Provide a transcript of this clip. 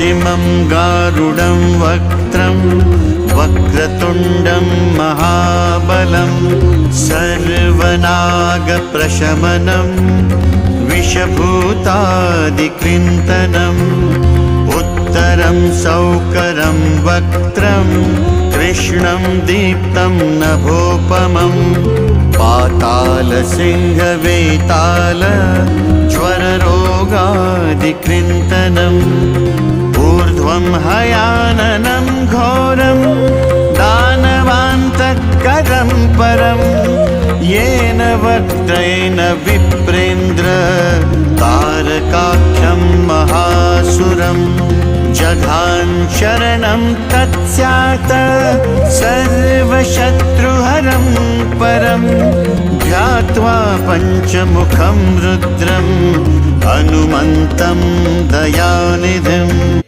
पश्चिमं गारुडं वक्त्रं वक्रतुण्डं महाबलं सर्वनागप्रशमनं विषभूतादिकृन्तनम् उत्तरं सौकरं वक्त्रं कृष्णं दीप्तं नभोपमं पातालसिंहवेताल ज्वररोगादिकृन्तनम् ऊर्ध्वं हयाननं घोरं दानवान्तकरं परं येन वक्त्रेण विप्रेन्द्र तारकाख्यं महासुरम् जघाञ्चरणं तत्स्यात् सर्वशत्रुहरं परं ध्यात्वा पञ्चमुखं रुद्रं हनुमन्तं दयानिधिम्